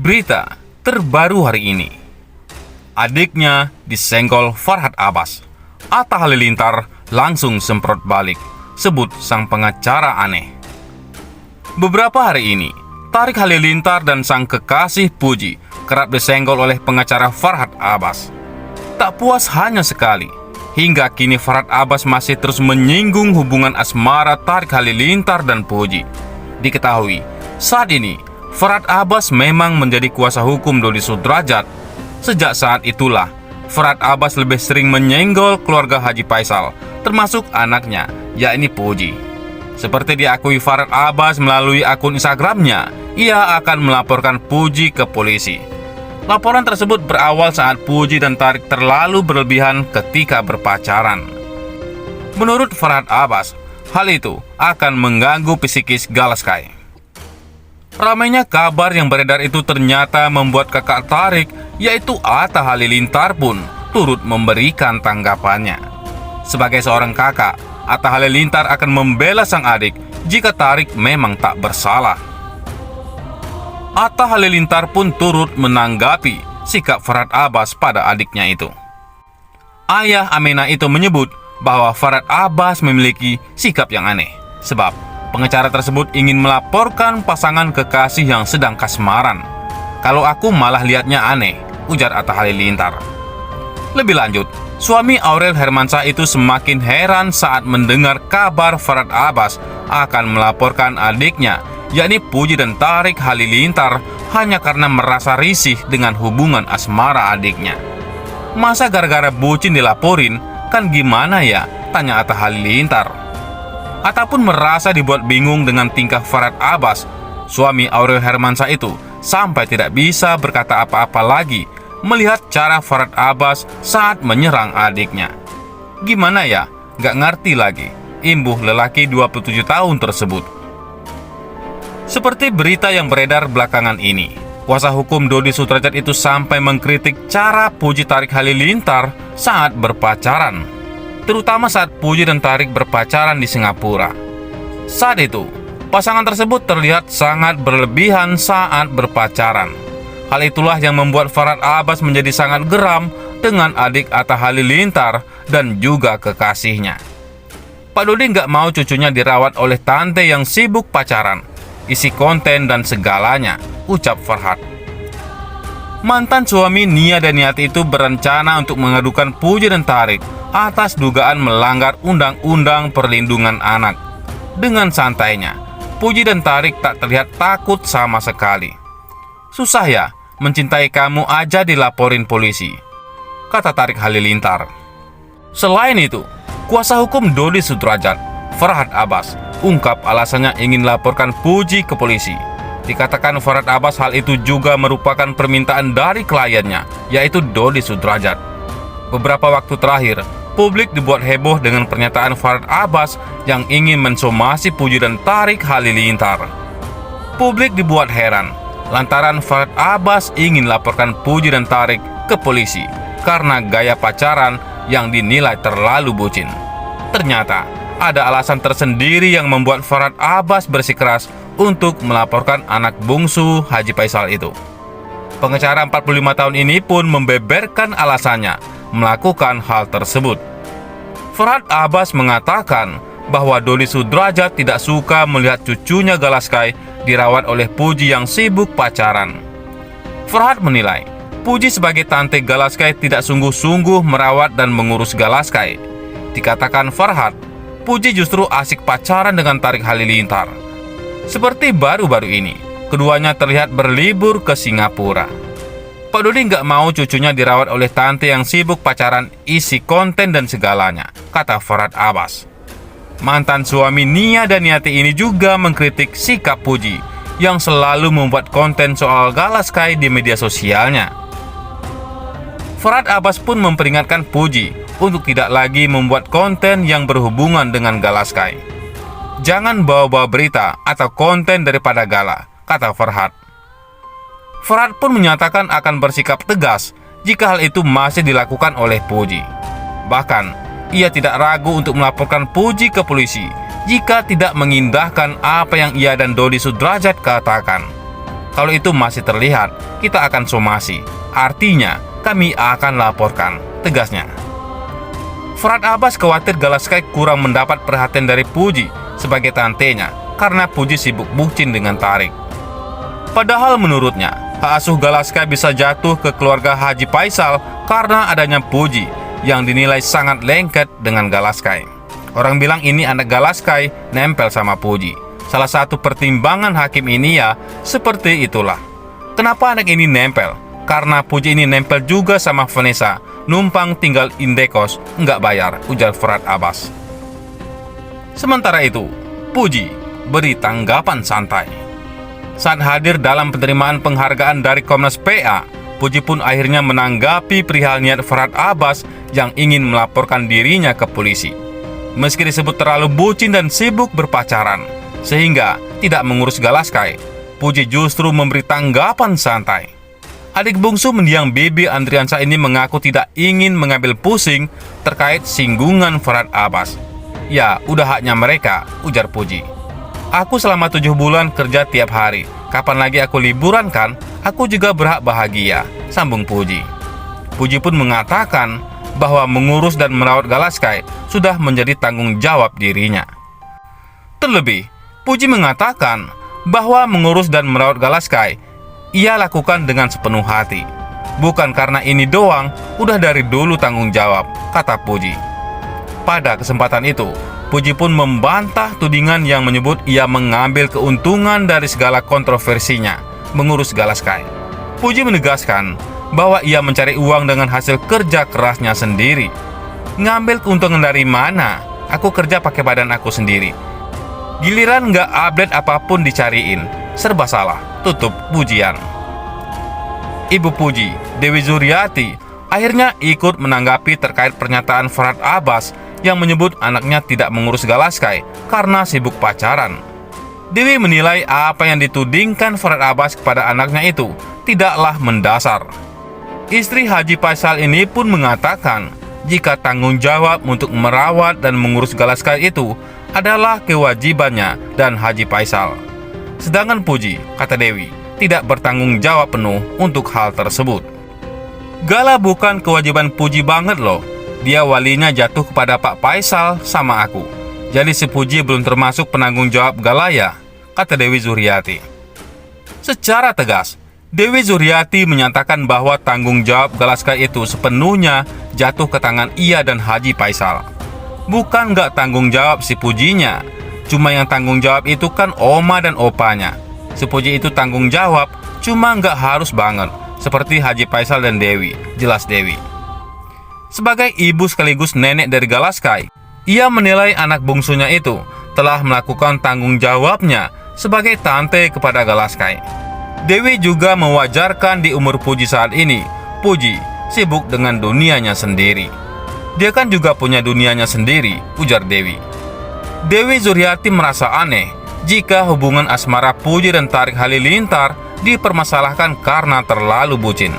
Berita terbaru hari ini. Adiknya disenggol Farhad Abbas. Atta Halilintar langsung semprot balik, sebut sang pengacara aneh. Beberapa hari ini, Tariq Halilintar dan sang kekasih Puji kerap disenggol oleh pengacara Farhad Abbas. Tak puas hanya sekali, hingga kini Farhad Abbas masih terus menyinggung hubungan asmara Tariq Halilintar dan Puji. Diketahui, saat ini Farhad Abbas memang menjadi kuasa hukum Dodi Sudrajat. Sejak saat itulah, Farhad Abbas lebih sering menyenggol keluarga Haji Faisal, termasuk anaknya, yakni Puji. Seperti diakui Farhad Abbas melalui akun Instagramnya, ia akan melaporkan Puji ke polisi. Laporan tersebut berawal saat Puji dan Tariq terlalu berlebihan ketika berpacaran. Menurut Farhad Abbas, hal itu akan mengganggu psikis Galaskai. Ramainya kabar yang beredar itu ternyata membuat kakak Tariq, yaitu Atta Halilintar pun turut memberikan tanggapannya. Sebagai seorang kakak, Atta Halilintar akan membela sang adik jika Tariq memang tak bersalah. Atta Halilintar pun turut menanggapi sikap Farhad Abbas pada adiknya itu. Ayah Aminah itu menyebut bahwa Farhad Abbas memiliki sikap yang aneh, sebab pengacara tersebut ingin melaporkan pasangan kekasih yang sedang kasmaran. Kalau aku malah lihatnya aneh, ujar Atta Halilintar. Lebih lanjut, suami Aurel Hermansyah itu semakin heran saat mendengar kabar Farhad Abbas akan melaporkan adiknya, yakni Puji dan Tariq Halilintar, hanya karena merasa risih dengan hubungan asmara adiknya. Masa gara-gara bucin dilaporin? Kan gimana ya? Tanya Atta Halilintar. Atta pun merasa dibuat bingung dengan tingkah Farhad Abbas, suami Aurel Hermansyah itu, sampai tidak bisa berkata apa-apa lagi melihat cara Farhad Abbas saat menyerang adiknya. Gimana ya? Gak ngerti lagi, imbuh lelaki 27 tahun tersebut. Seperti berita yang beredar belakangan ini, kuasa hukum Dodi Sudrajat itu sampai mengkritik cara Puji Tariq Halilintar saat berpacaran, terutama saat Puji dan Tariq berpacaran di Singapura. Saat itu, pasangan tersebut terlihat sangat berlebihan saat berpacaran. Hal itulah yang membuat Farhad Abbas menjadi sangat geram dengan adik Atta Halilintar dan juga kekasihnya. Pak Dodi nggak mau cucunya dirawat oleh tante yang sibuk pacaran, isi konten dan segalanya, ucap Farhad. Mantan suami Nia Daniati itu berencana untuk mengadukan Puji dan Tariq atas dugaan melanggar Undang-Undang Perlindungan Anak. Dengan santainya, Puji dan Tariq tak terlihat takut sama sekali. Susah ya, mencintai kamu aja dilaporin polisi, kata Tariq Halilintar. Selain itu, kuasa hukum Dodi Sudrajat, Farhad Abbas, ungkap alasannya ingin laporkan Puji ke polisi. Dikatakan Farhad Abbas hal itu juga merupakan permintaan dari kliennya, yaitu Dodi Sudrajat. Beberapa waktu terakhir, publik dibuat heboh dengan pernyataan Farhad Abbas yang ingin mensomasi Puji dan Tariq Halilintar. Publik dibuat heran lantaran Farhad Abbas ingin laporkan Puji dan Tariq ke polisi karena gaya pacaran yang dinilai terlalu bucin. Ternyata ada alasan tersendiri yang membuat Farhad Abbas bersikeras untuk melaporkan anak bungsu Haji Faisal itu. Pengacara 45 tahun ini pun membeberkan alasannya melakukan hal tersebut. Farhad Abbas mengatakan bahwa Dodi Sudrajat tidak suka melihat cucunya Galaskai dirawat oleh Puji yang sibuk pacaran. Farhad menilai Puji sebagai tante Galaskai tidak sungguh-sungguh merawat dan mengurus Galaskai. Dikatakan Farhad, Puji justru asik pacaran dengan Tariq Halilintar. Seperti baru-baru ini, keduanya terlihat berlibur ke Singapura. Pak Dodi nggak mau cucunya dirawat oleh tante yang sibuk pacaran, isi konten dan segalanya, kata Farhad Abbas. Mantan suami Nia Daniati ini juga mengkritik sikap Puji yang selalu membuat konten soal Galaskai di media sosialnya. Farhad Abbas pun memperingatkan Puji untuk tidak lagi membuat konten yang berhubungan dengan Galaskai. Jangan bawa-bawa berita atau konten daripada Gala, kata Farhad. Farhad pun menyatakan akan bersikap tegas jika hal itu masih dilakukan oleh Puji. Bahkan, ia tidak ragu untuk melaporkan Puji ke polisi jika tidak mengindahkan apa yang ia dan Dodi Sudrajat katakan. Kalau itu masih terlihat, kita akan somasi. Artinya, kami akan laporkan, tegasnya. Farhad Abbas khawatir Galaskai kurang mendapat perhatian dari Puji sebagai tantenya karena Puji sibuk bucin dengan Tarik. Padahal menurutnya, hak asuh Galaskai bisa jatuh ke keluarga Haji Faisal karena adanya Puji yang dinilai sangat lengket dengan Galaskai. Orang bilang ini anak Galaskai nempel sama Puji. Salah satu pertimbangan hakim ini ya seperti itulah. Kenapa anak ini nempel? Karena Puji ini nempel juga sama Vanessa, numpang tinggal indekos, nggak bayar, ujar Farhad Abbas. Sementara itu, Puji beri tanggapan santai. Saat hadir dalam penerimaan penghargaan dari Komnas PA, Puji pun akhirnya menanggapi perihal niat Farhad Abbas yang ingin melaporkan dirinya ke polisi. Meski disebut terlalu bucin dan sibuk berpacaran, sehingga tidak mengurus Galaskai, Puji justru memberi tanggapan santai. Adik bungsu mendiang Bibi Andriansyah ini mengaku tidak ingin mengambil pusing terkait singgungan Farhad Abbas. Ya, udah haknya mereka, ujar Puji. Aku selama 7 bulan kerja tiap hari. Kapan lagi aku liburan kan? Aku juga berhak bahagia, sambung Puji. Puji pun mengatakan bahwa mengurus dan merawat Galaskai sudah menjadi tanggung jawab dirinya. Terlebih, Puji mengatakan bahwa mengurus dan merawat Galaskai ia lakukan dengan sepenuh hati. Bukan karena ini doang, udah dari dulu tanggung jawab, kata Puji. Pada kesempatan itu, Puji pun membantah tudingan yang menyebut ia mengambil keuntungan dari segala kontroversinya mengurus Galaskai. Puji menegaskan bahwa ia mencari uang dengan hasil kerja kerasnya sendiri. Ngambil keuntungan dari mana? Aku kerja pakai badan aku sendiri. Giliran nggak update apapun dicariin, serba salah, tutup pujian. Ibu Puji, Dewi Zuriati, akhirnya ikut menanggapi terkait pernyataan Farhad Abbas yang menyebut anaknya tidak mengurus Galaskai karena sibuk pacaran. Dewi menilai apa yang ditudingkan Farhad Abbas kepada anaknya itu tidaklah mendasar. Istri Haji Faisal ini pun mengatakan jika tanggung jawab untuk merawat dan mengurus Galaskai itu adalah kewajibannya dan Haji Faisal. Sedangkan Puji, kata Dewi, tidak bertanggung jawab penuh untuk hal tersebut. Gala bukan kewajiban Puji banget loh. Dia walinya jatuh kepada Pak Faisal sama aku. Jadi si Puji belum termasuk penanggung jawab Gala ya, kata Dewi Zuriati. Secara tegas, Dewi Zuriati menyatakan bahwa tanggung jawab Galaskai itu sepenuhnya jatuh ke tangan ia dan Haji Faisal. Bukan nggak tanggung jawab si Pujinya, cuma yang tanggung jawab itu kan oma dan opanya. Si Puji itu tanggung jawab, cuma nggak harus banget, seperti Haji Faisal dan Dewi, jelas Dewi. Sebagai ibu sekaligus nenek dari Galaskai, ia menilai anak bungsunya itu telah melakukan tanggung jawabnya sebagai tante kepada Galaskai. Dewi juga mewajarkan di umur Puji saat ini, Puji sibuk dengan dunianya sendiri. Dia kan juga punya dunianya sendiri, ujar Dewi. Dewi Zuriati merasa aneh jika hubungan asmara Puji dan Tarik Halilintar dipermasalahkan karena terlalu bucin.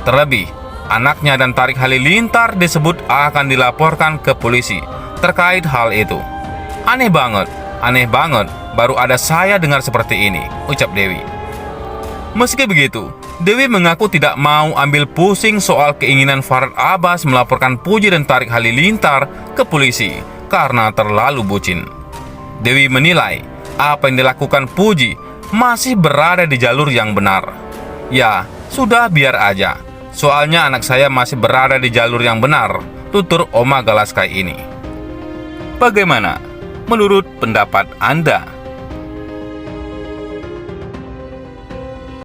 Terlebih, anaknya dan Tarik Halilintar disebut akan dilaporkan ke polisi terkait hal itu. Aneh banget, baru ada saya dengar seperti ini, ucap Dewi. Meski begitu, Dewi mengaku tidak mau ambil pusing soal keinginan Farhad Abbas melaporkan Puji dan Tarik Halilintar ke polisi karena terlalu bucin. Dewi menilai apa yang dilakukan Puji masih berada di jalur yang benar. Ya, sudah biar aja. Soalnya anak saya masih berada di jalur yang benar, tutur Oma Galaskai ini. Bagaimana menurut pendapat Anda?